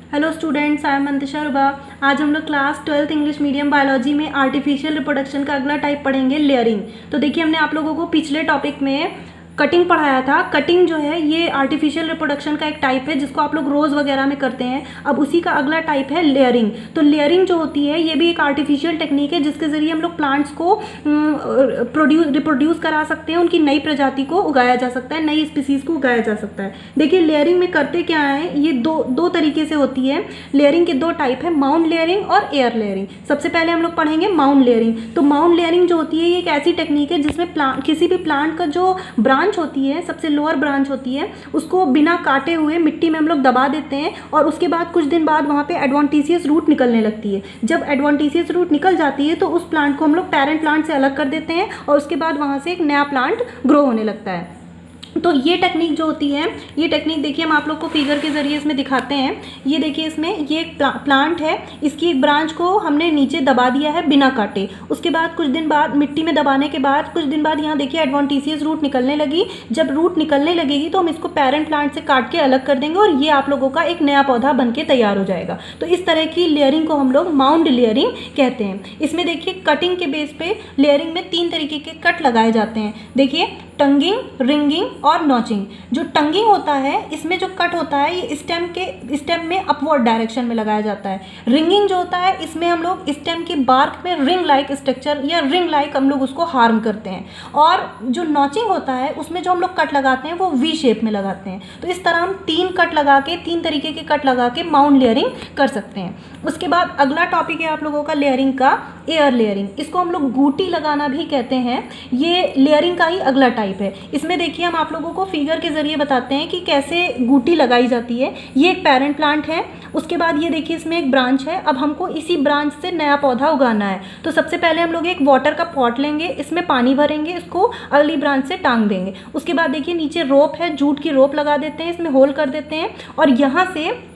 Hello students, I am Mantisha रुबा। आज हम लोग class 12th English medium biology में आर्टिफिशियल रिप्रोडक्शन का अगला टाइप पढ़ेंगे, लेयरिंग। तो देखिए, हमने आप लोगों को पिछले टॉपिक में कटिंग पढ़ाया था। कटिंग जो है ये आर्टिफिशियल रिप्रोडक्शन का एक टाइप है जिसको आप लोग रोज़ वगैरह में करते हैं। अब उसी का अगला टाइप है लेयरिंग। तो लेयरिंग जो होती है ये भी एक आर्टिफिशियल टेक्निक है जिसके ज़रिए हम लोग प्लांट्स को रिप्रोड्यूस करा सकते हैं, उनकी नई प्रजाति को उगाया जा सकता है, नई स्पीसीज़ को उगाया जा सकता है। देखिए, लेयरिंग में करते क्या है, ये दो तरीके से होती है। लेयरिंग के दो टाइप है, माउंट लेयरिंग और एयर लेयरिंग। सबसे पहले हम लोग पढ़ेंगे माउंट लेयरिंग। तो माउंट लेयरिंग जो होती है ये एक ऐसी टेक्निक है जिसमें किसी भी प्लांट का जो ब्रांच होती है, सबसे लोअर ब्रांच होती है, उसको बिना काटे हुए मिट्टी में हम लोग दबा देते हैं और उसके बाद कुछ दिन बाद वहाँ पे एडवांटिशियस रूट निकलने लगती है। जब एडवांटिशियस रूट निकल जाती है तो उस प्लांट को हम लोग पेरेंट प्लांट से अलग कर देते हैं और उसके बाद वहाँ से एक नया प्लांट ग्रो होने लगता है। तो ये टेक्निक जो होती है, ये टेक्निक देखिए हम आप लोग को फिगर के ज़रिए इसमें दिखाते हैं। ये देखिए, इसमें ये एक प्लांट है, इसकी एक ब्रांच को हमने नीचे दबा दिया है बिना काटे। उसके बाद कुछ दिन बाद मिट्टी में दबाने के बाद कुछ दिन बाद यहाँ देखिए एडवांटिशियस रूट निकलने लगी। जब रूट निकलने लगेगी तो हम इसको पेरेंट प्लांट से काट के अलग कर देंगे और ये आप लोगों का एक नया पौधा बन के तैयार हो जाएगा। तो इस तरह की लेयरिंग को हम लोग माउंट लेयरिंग कहते हैं। इसमें देखिए कटिंग के बेस पे लेयरिंग में 3 तरीके के कट लगाए जाते हैं। देखिए, टंगिंग, रिंगिंग और नॉचिंग। जो टंगिंग होता है इसमें जो कट होता है ये स्टेम में अपवर्ड डायरेक्शन में लगाया जाता है। रिंगिंग जो होता है इसमें हम लोग स्टेम की बार्क में रिंग लाइक स्ट्रक्चर या रिंग लाइक हम लोग उसको हार्म करते हैं। और जो नॉचिंग होता है उसमें जो हम लोग कट लगाते हैं वो वी शेप में लगाते हैं। तो इस तरह हम 3 कट लगा के, 3 तरीके के कट लगा के माउंट लेयरिंग कर सकते हैं। उसके बाद अगला टॉपिक है आप लोगों का लेयरिंग का, एयर लेयरिंग। इसको हम लोग गूटी लगाना भी कहते हैं। ये लेयरिंग का ही अगला टाइप है। इसमें देखिए हम आप लोगों को फिगर के जरिए बताते हैं कि कैसे गूटी लगाई जाती है। ये एक पेरेंट प्लांट है, उसके बाद ये देखिए इसमें एक ब्रांच है। अब हमको इसी ब्रांच से नया पौधा उगाना है। तो सबसे पहले हम लोग एक वाटर का पॉट लेंगे, इसमें पानी भरेंगे, इसको अगली ब्रांच से टांग देंगे। उसके बाद देखिए नीचे रोप है, जूट की रोप लगा देते हैं, इसमें होल कर देते हैं और यहाँ से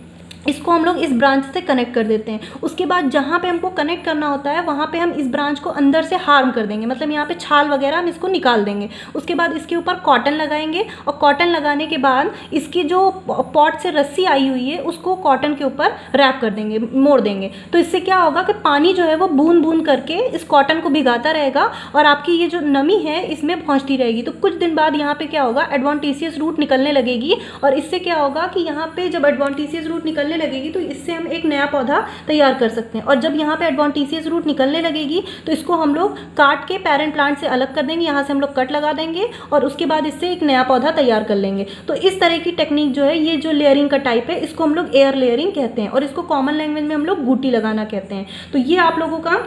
इसको हम लोग इस ब्रांच से कनेक्ट कर देते हैं। उसके बाद जहाँ पे हमको कनेक्ट करना होता है वहाँ पे हम इस ब्रांच को अंदर से हार्म कर देंगे, मतलब यहाँ पे छाल वगैरह हम इसको निकाल देंगे। उसके बाद इसके ऊपर कॉटन लगाएंगे और कॉटन लगाने के बाद इसकी जो पॉट से रस्सी आई हुई है उसको कॉटन के ऊपर रैप कर देंगे, मोड़ देंगे। तो इससे क्या होगा कि पानी जो है वो बूंद बूंद करके इस कॉटन को भिगाता रहेगा और आपकी ये जो नमी है इसमें पहुँचती रहेगी। तो कुछ दिन बाद यहाँ पर क्या होगा, एडवांटिशियस रूट निकलने लगेगी और इससे क्या होगा कि यहाँ पर जब एडवांटिशियस रूट निकलने लगेगी तो इससे हम एक नया पौधा तैयार कर सकते हैं। और जब यहाँ पे एडवांटिशियस रूट निकलने लगेगी तो इसको हम लोग काट के पेरेंट प्लांट से अलग कर देंगे, यहाँ से हम लोग कट लगा देंगे और उसके बाद इससे एक नया पौधा तैयार कर लेंगे। तो इस तरह की टेक्निक जो है, ये जो लेयरिंग का टाइप है इसको हम लोग एयर लेयरिंग कहते हैं और इसको कॉमन लैंग्वेज में हम लोग गूटी लगाना कहते हैं। तो ये आप लोगों का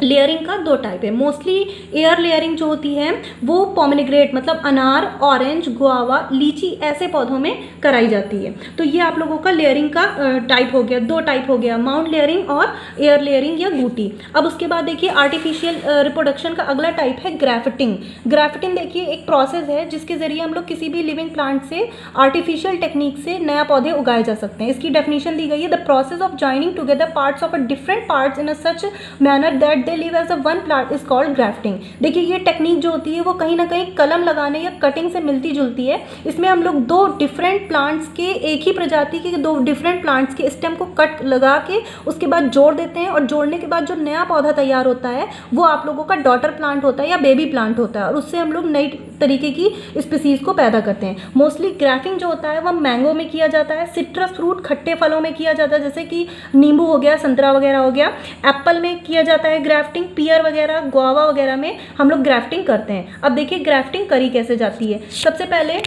लेयरिंग का 2 टाइप है। मोस्टली एयर लेयरिंग जो होती है वो पोमेग्रेनेट मतलब अनार, ऑरेंज, गुआवा, लीची ऐसे पौधों में कराई जाती है। तो ये आप लोगों का लेयरिंग का टाइप हो गया, 2 टाइप हो गया, माउंट लेयरिंग और एयर लेयरिंग या गूटी। अब उसके बाद देखिए आर्टिफिशियल रिप्रोडक्शन का अगला टाइप है ग्राफ्टिंग। ग्राफ्टिंग देखिए एक प्रोसेस है जिसके जरिए हम लोग किसी भी लिविंग प्लांट से आर्टिफिशियल टेक्निक से नया पौधे उगाए जा सकते हैं। इसकी डेफिनेशन दी गई है, the process of joining together parts of a different parts in a such manner that they live as a one plant is called grafting। देखिए ये टेक्निक जो होती है वो कहीं ना कहीं कलम लगाने या कटिंग से मिलती जुलती है। इसमें हम लोग 2 डिफरेंट प्लांट्स के, एक ही प्रजाति के 2 डिफरेंट प्लांट्स के स्टेम को कट लगा के उसके बाद जोड़ देते हैं और जोड़ने के बाद जो नया पौधा तैयार होता है वो आप लोगों का डॉटर प्लांट होता है या बेबी प्लांट होता है और उससे हम लोग नई तरीके की स्पीसीज को पैदा करते हैं। मोस्टली ग्राफ्टिंग जो होता है वह मैंगो में किया जाता है, सिट्रस फ्रूट खट्टे फलों में किया जाता है जैसे कि नींबू हो गया, संतरा वगैरह हो गया, एप्पल में किया जाता है ग्राफ्टिंग, पियर वगैरह, गुआवा वगैरह में हम लोग ग्राफ्टिंग करते हैं। अब देखिए ग्राफ्टिंग करी कैसे जाती है। सबसे पहले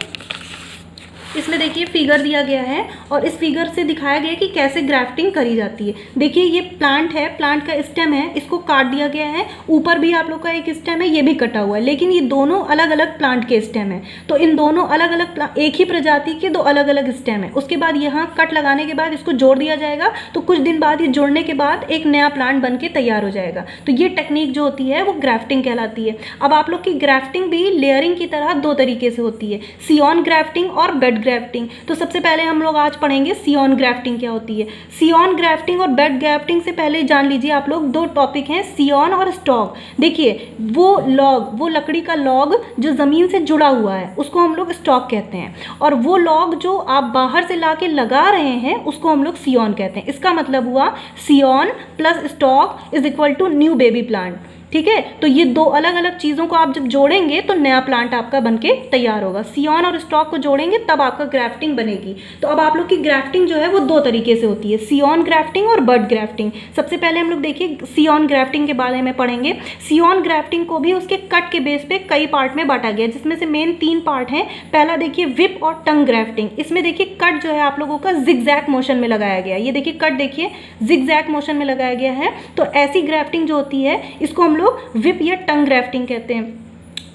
इसमें देखिए फिगर दिया गया है और इस फिगर से दिखाया गया है कि कैसे ग्राफ्टिंग करी जाती है। देखिए ये प्लांट है, प्लांट का स्टेम है, इसको काट दिया गया है, ऊपर भी आप लोग का एक स्टेम है, ये भी कटा हुआ है, लेकिन ये दोनों अलग अलग प्लांट के स्टेम है। तो इन दोनों अलग अलग एक ही प्रजाति के 2 अलग अलग स्टेम है। उसके बाद यहाँ कट लगाने के बाद इसको जोड़ दिया जाएगा। तो कुछ दिन बाद ये जोड़ने के बाद एक नया प्लांट बन के तैयार हो जाएगा। तो ये टेक्निक जो होती है वो ग्राफ्टिंग कहलाती है। अब आप लोग की ग्राफ्टिंग भी लेयरिंग की तरह 2 तरीके से होती है, सियॉन ग्राफ्टिंग और बेड बड ग्राफ्टिंग। तो सबसे पहले हम लोग आज पढ़ेंगे सियॉन ग्राफ्टिंग क्या होती है। सियॉन ग्राफ्टिंग और बड ग्राफ्टिंग से पहले जान लीजिए आप लोग, दो टॉपिक हैं, सियॉन और स्टॉक। देखिए वो लॉग, वो लकड़ी का लॉग जो ज़मीन से जुड़ा हुआ है उसको हम लोग स्टॉक कहते हैं, और वो लॉग जो आप बाहर से ला के लगा रहे हैं उसको हम लोग सियॉन कहते हैं। इसका मतलब हुआ scion plus stock is equal to new baby plant. ठीक है, तो ये दो अलग अलग चीज़ों को आप जब जोड़ेंगे तो नया प्लांट आपका बनके तैयार होगा। सियॉन और स्टॉक को जोड़ेंगे तब आपका ग्राफ्टिंग बनेगी। तो अब आप लोग की ग्राफ्टिंग जो है वो दो तरीके से होती है, सियॉन ग्राफ्टिंग और बड ग्राफ्टिंग। सबसे पहले हम लोग देखिए सियॉन ग्राफ्टिंग के बारे में पढ़ेंगे। सियॉन ग्राफ्टिंग को भी उसके कट के बेस पे कई पार्ट में बांटा गया, जिसमें से मेन 3 पार्ट हैं। पहला देखिए विप और टंग ग्राफ्टिंग। इसमें देखिए कट जो है आप लोगों का जिगजैग मोशन में लगाया गया है। ये देखिए कट देखिए जिगजैग मोशन में लगाया गया है। तो ऐसी ग्राफ्टिंग जो होती है इसको हम लोग विप या टंग ग्राफ्टिंग कहते हैं।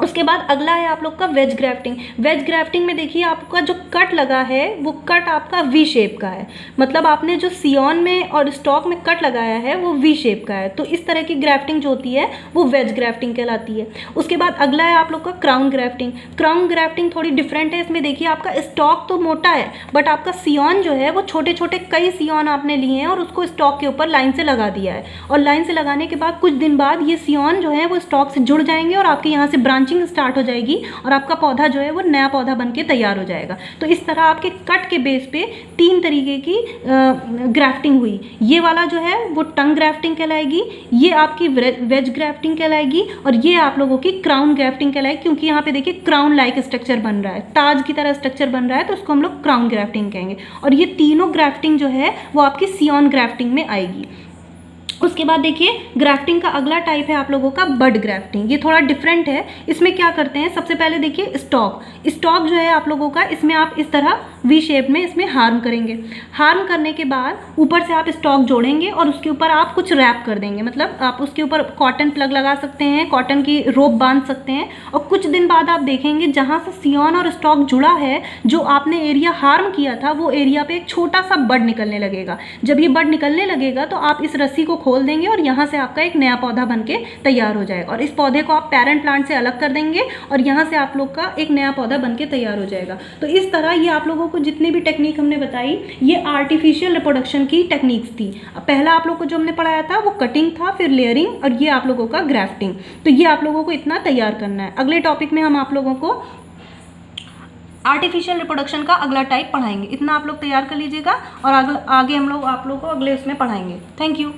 उसके बाद अगला है आप लोग का वेज ग्राफ्टिंग। वेज ग्राफ्टिंग में देखिए आपका जो कट लगा है वो कट आपका वी शेप का है, मतलब आपने जो सियॉन में और स्टॉक में कट लगाया है वो वी शेप का है। तो इस तरह की ग्राफ्टिंग जो होती है वो वेज ग्राफ्टिंग कहलाती है। उसके बाद अगला है आप लोग का क्राउन ग्राफ्टिंग। क्राउन ग्राफ्टिंग थोड़ी डिफरेंट है। इसमें देखिए आपका स्टॉक तो मोटा है बट आपका सियॉन जो है वो छोटे छोटे कई सियॉन आपने लिए हैं और उसको स्टॉक के ऊपर लाइन से लगा दिया है, और लाइन से लगाने के बाद कुछ दिन बाद ये सियॉन जो है वो स्टॉक से जुड़ जाएंगे और आपके यहाँ से ब्रांचिंग स्टार्ट हो जाएगी और आपका पौधा जो है वो नया पौधा बनके तैयार हो जाएगा। तो इस तरह आपके कट के बेस पे 3 तरीके की ग्राफ्टिंग हुई। ये वाला जो है वो टंग ग्राफ्टिंग कहलाएगी, ये आपकी वेज ग्राफ्टिंग कहलाएगी, और ये आप लोगों की क्राउन ग्राफ्टिंग कहलाएगी, क्योंकि यहाँ पे देखिए क्राउन लाइक स्ट्रक्चर बन रहा है, ताज की तरह स्ट्रक्चर बन रहा है, तो उसको हम लोग क्राउन ग्राफ्टिंग कहेंगे। और ये तीनों ग्राफ्टिंग जो है वो आपकी सियॉन ग्राफ्टिंग में आएगी। उसके बाद देखिए ग्राफ्टिंग का अगला टाइप है आप लोगों का बड ग्राफ्टिंग। ये थोड़ा डिफरेंट है। इसमें क्या करते हैं, सबसे पहले देखिए स्टॉक। स्टॉक जो है आप लोगों का, इसमें आप इस तरह वी शेप में इसमें हार्म करेंगे। हार्म करने के बाद ऊपर से आप स्टॉक जोड़ेंगे और उसके ऊपर आप कुछ रैप कर देंगे, मतलब आप उसके ऊपर कॉटन प्लग लगा सकते हैं, कॉटन की रोप बांध सकते हैं, और कुछ दिन बाद आप देखेंगे जहाँ से सियॉन और स्टॉक जुड़ा है, जो आपने एरिया हार्म किया था वो एरिया पे एक छोटा सा बड निकलने लगेगा। जब ये बड निकलने लगेगा तो आप इस रस्सी को खोल देंगे और यहाँ से आपका एक नया पौधा बनके तैयार हो जाएगा, और इस पौधे को आप पेरेंट प्लांट से अलग कर देंगे और यहाँ से आप लोग का एक नया पौधा बनके तैयार हो जाएगा। तो इस तरह ये आप लोगों को जितनी भी टेक्निक हमने बताई ये आर्टिफिशियल रिप्रोडक्शन की टेक्निक्स थी। पहला आप लोग को जो हमने पढ़ाया था वो कटिंग था, फिर लेयरिंग, और ये आप लोगों का ग्राफ्टिंग। तो ये आप लोगों को इतना तैयार करना है। अगले टॉपिक में हम आप लोगों को आर्टिफिशियल रिप्रोडक्शन का अगला टाइप पढ़ाएंगे। इतना आप लोग तैयार कर लीजिएगा और आगे हम लोग आप लोग को अगले उसमें पढ़ाएंगे। Thank you.